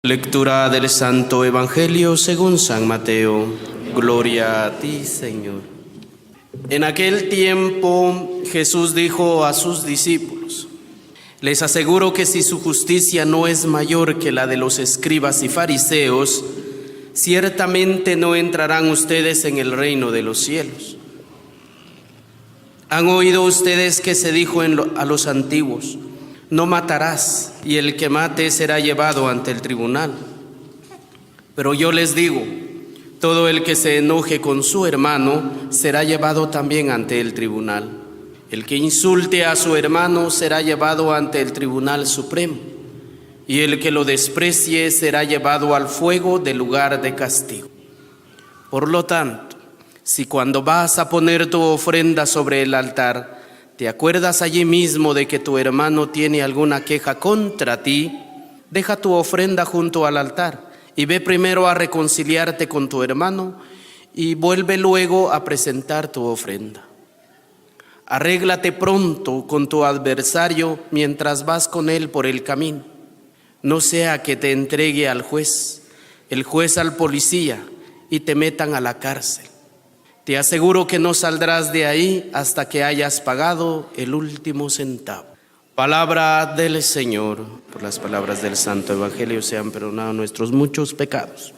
Lectura del Santo Evangelio según San Mateo. Gloria a ti, Señor. En aquel tiempo Jesús dijo a sus discípulos: les aseguro que si su justicia no es mayor que la de los escribas y fariseos, ciertamente no entrarán ustedes en el reino de los cielos. Han oído ustedes que se dijo a los antiguos: no matarás, y el que mate será llevado ante el tribunal. Pero yo les digo, todo el que se enoje con su hermano será llevado también ante el tribunal. El que insulte a su hermano será llevado ante el tribunal supremo, y el que lo desprecie será llevado al fuego del lugar de castigo. Por lo tanto, si cuando vas a poner tu ofrenda sobre el altar, ¿te acuerdas allí mismo de que tu hermano tiene alguna queja contra ti? Deja tu ofrenda junto al altar y ve primero a reconciliarte con tu hermano y vuelve luego a presentar tu ofrenda. Arréglate pronto con tu adversario mientras vas con él por el camino. No sea que te entregue al juez, el juez al policía y te metan a la cárcel. Te aseguro que no saldrás de ahí hasta que hayas pagado el último centavo. Palabra del Señor. Por las palabras del Santo Evangelio sean perdonados nuestros muchos pecados.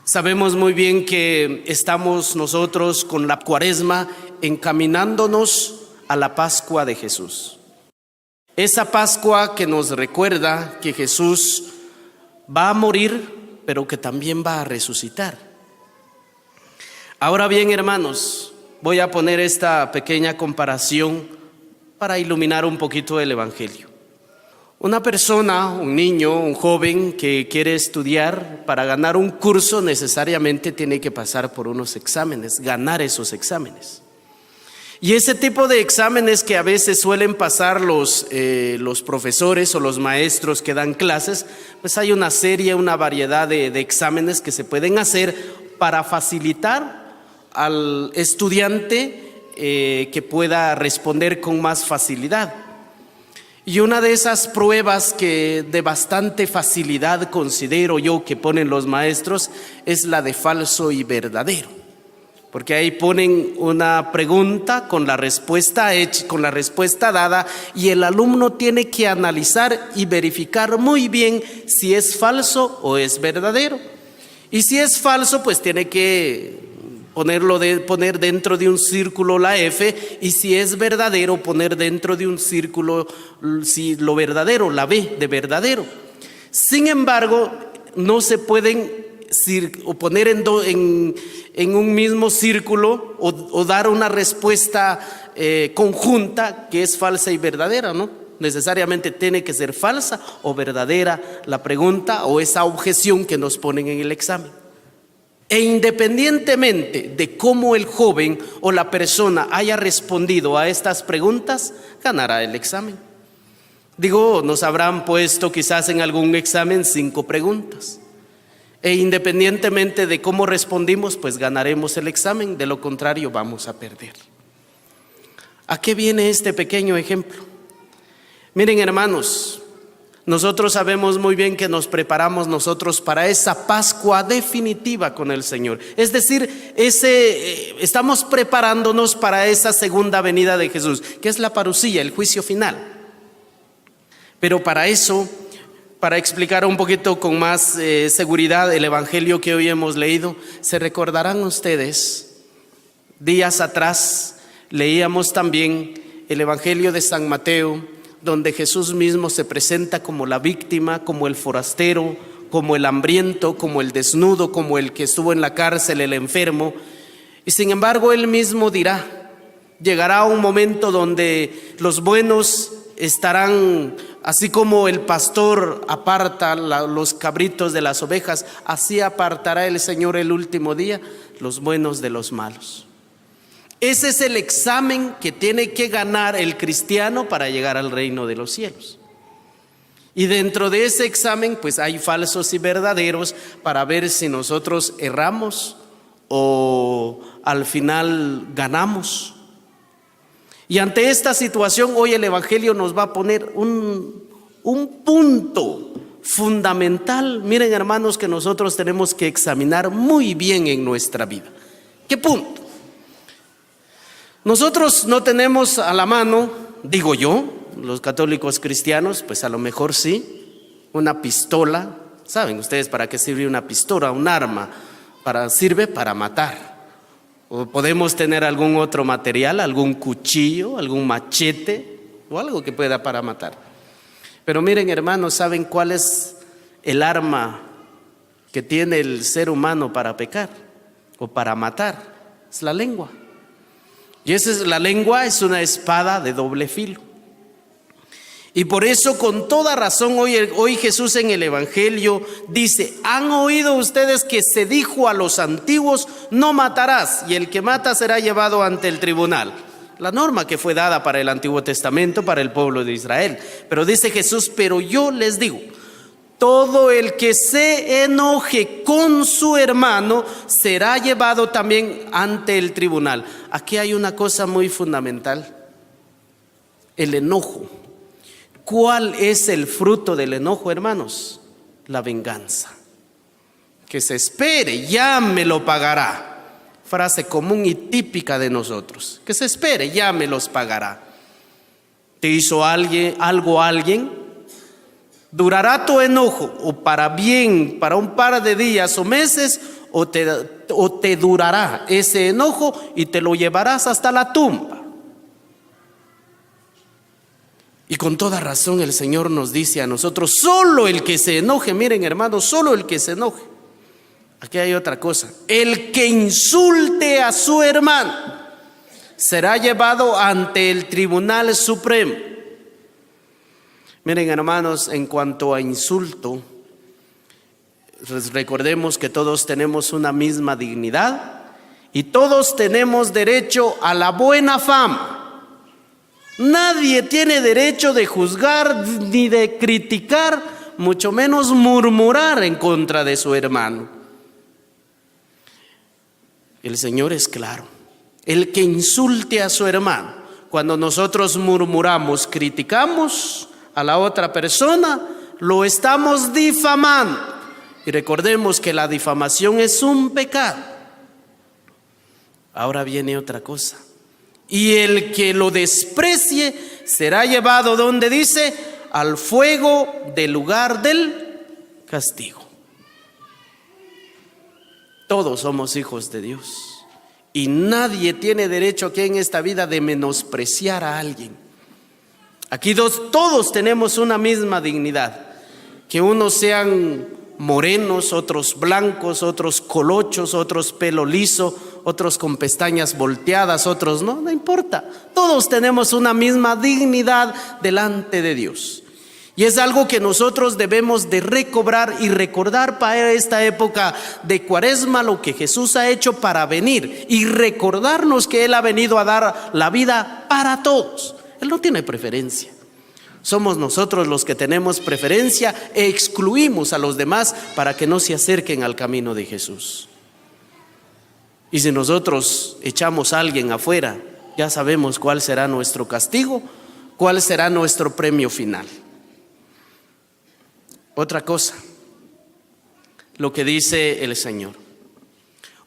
Sabemos muy bien que estamos nosotros con la Cuaresma encaminándonos a la Pascua de Jesús. Esa Pascua que nos recuerda que Jesús va a morir, pero que también va a resucitar. Ahora bien, hermanos, voy a poner esta pequeña comparación para iluminar un poquito el Evangelio. Una persona, un niño, un joven que quiere estudiar, para ganar un curso necesariamente tiene que pasar por unos exámenes, ganar esos exámenes. Y ese tipo de exámenes que a veces suelen pasar los profesores o los maestros que dan clases, pues hay una variedad de exámenes que se pueden hacer para facilitar al estudiante que pueda responder con más facilidad. Y una de esas pruebas que de bastante facilidad considero yo que ponen los maestros es la de falso y verdadero. Porque ahí ponen una pregunta con la respuesta dada, y el alumno tiene que analizar y verificar muy bien si es falso o es verdadero. Y si es falso, pues tiene que poner dentro de un círculo la F, y si es verdadero, poner dentro de un círculo si lo verdadero, la B de verdadero. Sin embargo, no se pueden poner en un mismo círculo o dar una respuesta conjunta que es falsa y verdadera, ¿no? Necesariamente tiene que ser falsa o verdadera la pregunta o esa objeción que nos ponen en el examen. E independientemente de cómo el joven o la persona haya respondido a estas preguntas, ganará el examen. Nos habrán puesto quizás en algún examen 5 preguntas. E independientemente de cómo respondimos, pues ganaremos el examen, de lo contrario vamos a perder. ¿A qué viene este pequeño ejemplo? Miren, hermanos, nosotros sabemos muy bien que nos preparamos nosotros para esa Pascua definitiva con el Señor. Es decir, estamos preparándonos para esa segunda venida de Jesús, que es la parucía, el juicio final. Pero para eso, para explicar un poquito con más seguridad el Evangelio que hoy hemos leído, se recordarán ustedes, días atrás leíamos también el Evangelio de San Mateo, donde Jesús mismo se presenta como la víctima, como el forastero, como el hambriento, como el desnudo, como el que estuvo en la cárcel, el enfermo. Y sin embargo, él mismo dirá: llegará un momento donde los buenos estarán, así como el pastor aparta los cabritos de las ovejas, así apartará el Señor el último día los buenos de los malos. Ese es el examen que tiene que ganar el cristiano para llegar al reino de los cielos. Y dentro de ese examen, pues hay falsos y verdaderos para ver si nosotros erramos o al final ganamos. Y ante esta situación, hoy el Evangelio nos va a poner un punto fundamental, miren hermanos, que nosotros tenemos que examinar muy bien en nuestra vida. ¿Qué punto? Nosotros no tenemos a la mano, digo yo, los católicos cristianos, pues a lo mejor sí, una pistola. ¿Saben ustedes para qué sirve una pistola? Un arma, sirve para matar. O podemos tener algún otro material, algún cuchillo, algún machete o algo que pueda para matar. Pero miren hermanos, ¿saben cuál es el arma que tiene el ser humano para pecar o para matar? Es la lengua. Y la lengua es una espada de doble filo. Y por eso con toda razón hoy Jesús en el Evangelio dice: han oído ustedes que se dijo a los antiguos, no matarás, y el que mata será llevado ante el tribunal. La norma que fue dada para el Antiguo Testamento, para el pueblo de Israel. Pero dice Jesús: pero yo les digo, todo el que se enoje con su hermano será llevado también ante el tribunal. Aquí hay una cosa muy fundamental: el enojo. ¿Cuál es el fruto del enojo, hermanos? La venganza. Que se espere, ya me lo pagará. Frase común y típica de nosotros. Que se espere, ya me los pagará. ¿Te hizo algo alguien? ¿Durará tu enojo o para bien, para un par de días o meses, o te durará ese enojo y te lo llevarás hasta la tumba? Y con toda razón el Señor nos dice a nosotros: solo el que se enoje, miren hermanos, solo el que se enoje. Aquí hay otra cosa: el que insulte a su hermano será llevado ante el Tribunal Supremo. Miren hermanos, en cuanto a insulto, recordemos que todos tenemos una misma dignidad y todos tenemos derecho a la buena fama. Nadie tiene derecho de juzgar ni de criticar, mucho menos murmurar en contra de su hermano. El Señor es claro: el que insulte a su hermano, cuando nosotros murmuramos, criticamos a la otra persona, lo estamos difamando. Y recordemos que la difamación es un pecado. Ahora viene otra cosa: y el que lo desprecie será llevado, donde dice, al fuego del lugar del castigo. Todos somos hijos de Dios y nadie tiene derecho aquí en esta vida de menospreciar a alguien. Aquí todos tenemos una misma dignidad. Que unos sean morenos, otros blancos, otros colochos, otros pelo liso, otros con pestañas volteadas, otros no importa. Todos tenemos una misma dignidad delante de Dios. Y es algo que nosotros debemos de recobrar y recordar para esta época de Cuaresma, lo que Jesús ha hecho para venir y recordarnos que Él ha venido a dar la vida para todos. Él no tiene preferencia. Somos nosotros los que tenemos preferencia e excluimos a los demás para que no se acerquen al camino de Jesús. Y si nosotros echamos a alguien afuera, ya sabemos cuál será nuestro castigo, cuál será nuestro premio final. Otra cosa, lo que dice el Señor: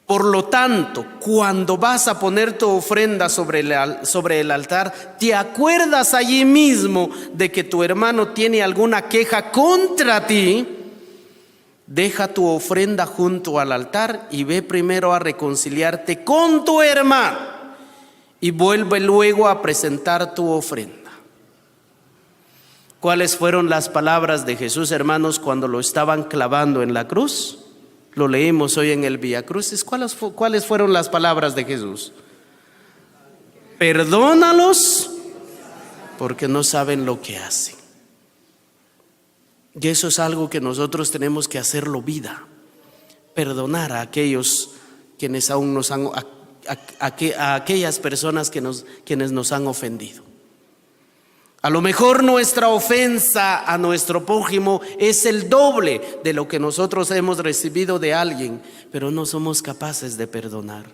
por lo tanto, cuando vas a poner tu ofrenda sobre el altar, te acuerdas allí mismo de que tu hermano tiene alguna queja contra ti, deja tu ofrenda junto al altar y ve primero a reconciliarte con tu hermano y vuelve luego a presentar tu ofrenda. ¿Cuáles fueron las palabras de Jesús, hermanos, cuando lo estaban clavando en la cruz? Lo leímos hoy en el Vía Crucis. ¿Cuáles fueron las palabras de Jesús? Perdónalos porque no saben lo que hacen. Y eso es algo que nosotros tenemos que hacerlo vida. Perdonar a aquellos quienes aún nos han, a aquellas personas quienes nos han ofendido. A lo mejor nuestra ofensa a nuestro prójimo es el doble de lo que nosotros hemos recibido de alguien, pero no somos capaces de perdonar.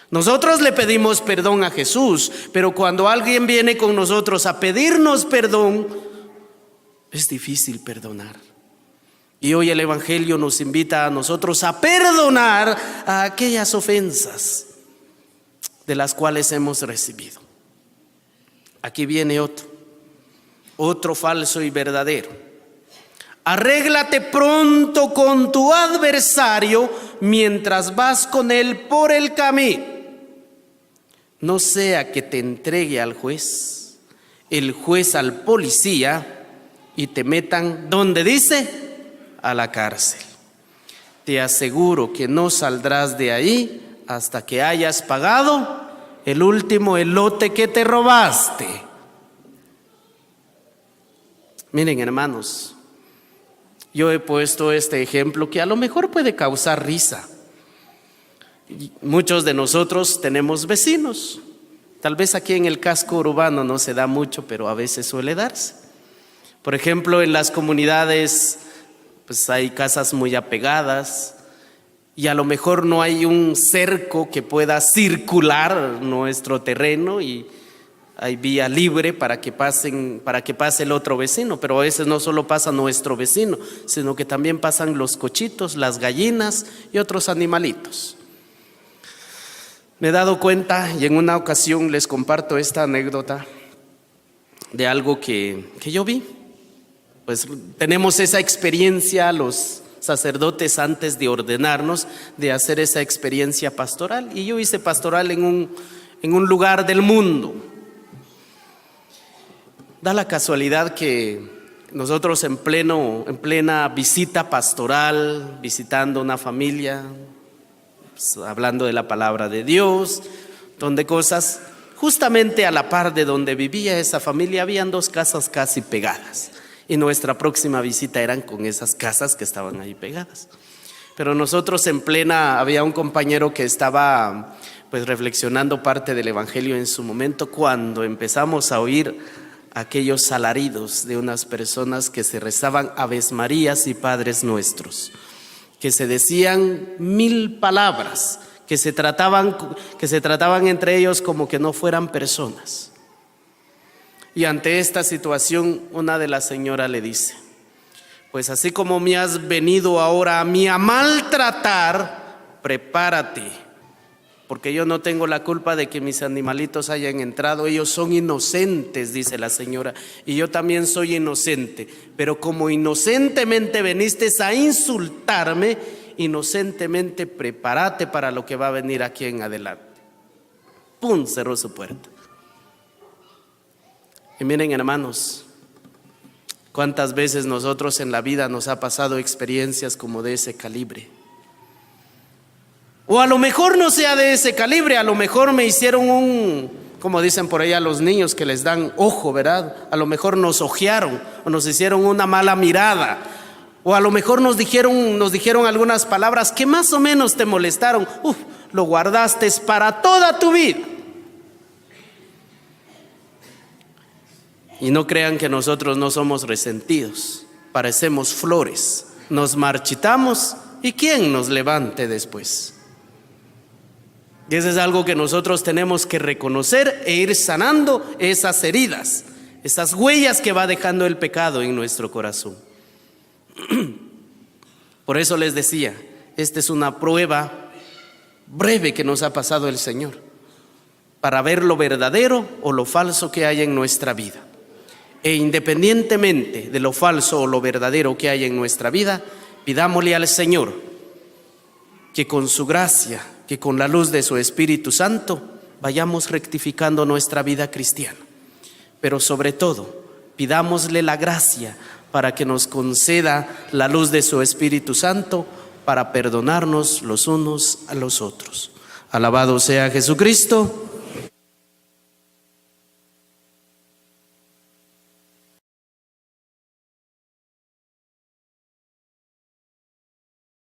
Nosotros le pedimos perdón a Jesús, pero cuando alguien viene con nosotros a pedirnos perdón, es difícil perdonar. Y hoy el Evangelio nos invita a nosotros a perdonar a aquellas ofensas de las cuales hemos recibido. Aquí viene otro falso y verdadero. Arréglate pronto con tu adversario mientras vas con él por el camino. No sea que te entregue al juez, el juez al policía y te metan, ¿dónde dice? A la cárcel. Te aseguro que no saldrás de ahí hasta que hayas pagado el último elote que te robaste. Miren, hermanos, yo he puesto este ejemplo que a lo mejor puede causar risa. Muchos de nosotros tenemos vecinos. Tal vez aquí en el casco urbano no se da mucho, pero a veces suele darse. Por ejemplo, en las comunidades pues hay casas muy apegadas y a lo mejor no hay un cerco que pueda circular nuestro terreno y hay vía libre para que pase el otro vecino, pero a veces no solo pasa nuestro vecino, sino que también pasan los cochitos, las gallinas y otros animalitos. Me he dado cuenta, y en una ocasión les comparto esta anécdota de algo que yo vi. Pues tenemos esa experiencia los sacerdotes antes de ordenarnos, de hacer esa experiencia pastoral. Y yo hice pastoral en un lugar del mundo. Da la casualidad que nosotros en plena visita pastoral, visitando una familia, pues, hablando de la palabra de Dios, donde cosas, justamente a la par de donde vivía esa familia, habían dos casas casi pegadas. Y nuestra próxima visita eran con esas casas que estaban ahí pegadas. Pero nosotros había un compañero que estaba pues reflexionando parte del Evangelio en su momento, cuando empezamos a oír aquellos alaridos de unas personas que se rezaban Aves Marías y Padres Nuestros, que se decían 1000 palabras, que se trataban entre ellos como que no fueran personas. Y ante esta situación, una de las señoras le dice: pues así como me has venido ahora a mí a maltratar, prepárate, porque yo no tengo la culpa de que mis animalitos hayan entrado, ellos son inocentes, dice la señora, y yo también soy inocente, pero como inocentemente viniste a insultarme, inocentemente prepárate para lo que va a venir aquí en adelante. ¡Pum! Cerró su puerta. Y miren, hermanos, cuántas veces nosotros en la vida nos ha pasado experiencias como de ese calibre. O a lo mejor no sea de ese calibre, a lo mejor me hicieron como dicen por ahí a los niños que les dan ojo, ¿verdad? A lo mejor nos ojearon o nos hicieron una mala mirada. O a lo mejor nos dijeron algunas palabras que más o menos te molestaron. Lo guardaste para toda tu vida. Y no crean que nosotros no somos resentidos, parecemos flores, nos marchitamos y ¿quién nos levante después? Y eso es algo que nosotros tenemos que reconocer e ir sanando esas heridas, esas huellas que va dejando el pecado en nuestro corazón. Por eso les decía, esta es una prueba breve que nos ha pasado el Señor, para ver lo verdadero o lo falso que hay en nuestra vida. E independientemente de lo falso o lo verdadero que hay en nuestra vida, pidámosle al Señor que con su gracia, que con la luz de su Espíritu Santo, vayamos rectificando nuestra vida cristiana. Pero sobre todo, pidámosle la gracia para que nos conceda la luz de su Espíritu Santo para perdonarnos los unos a los otros. Alabado sea Jesucristo.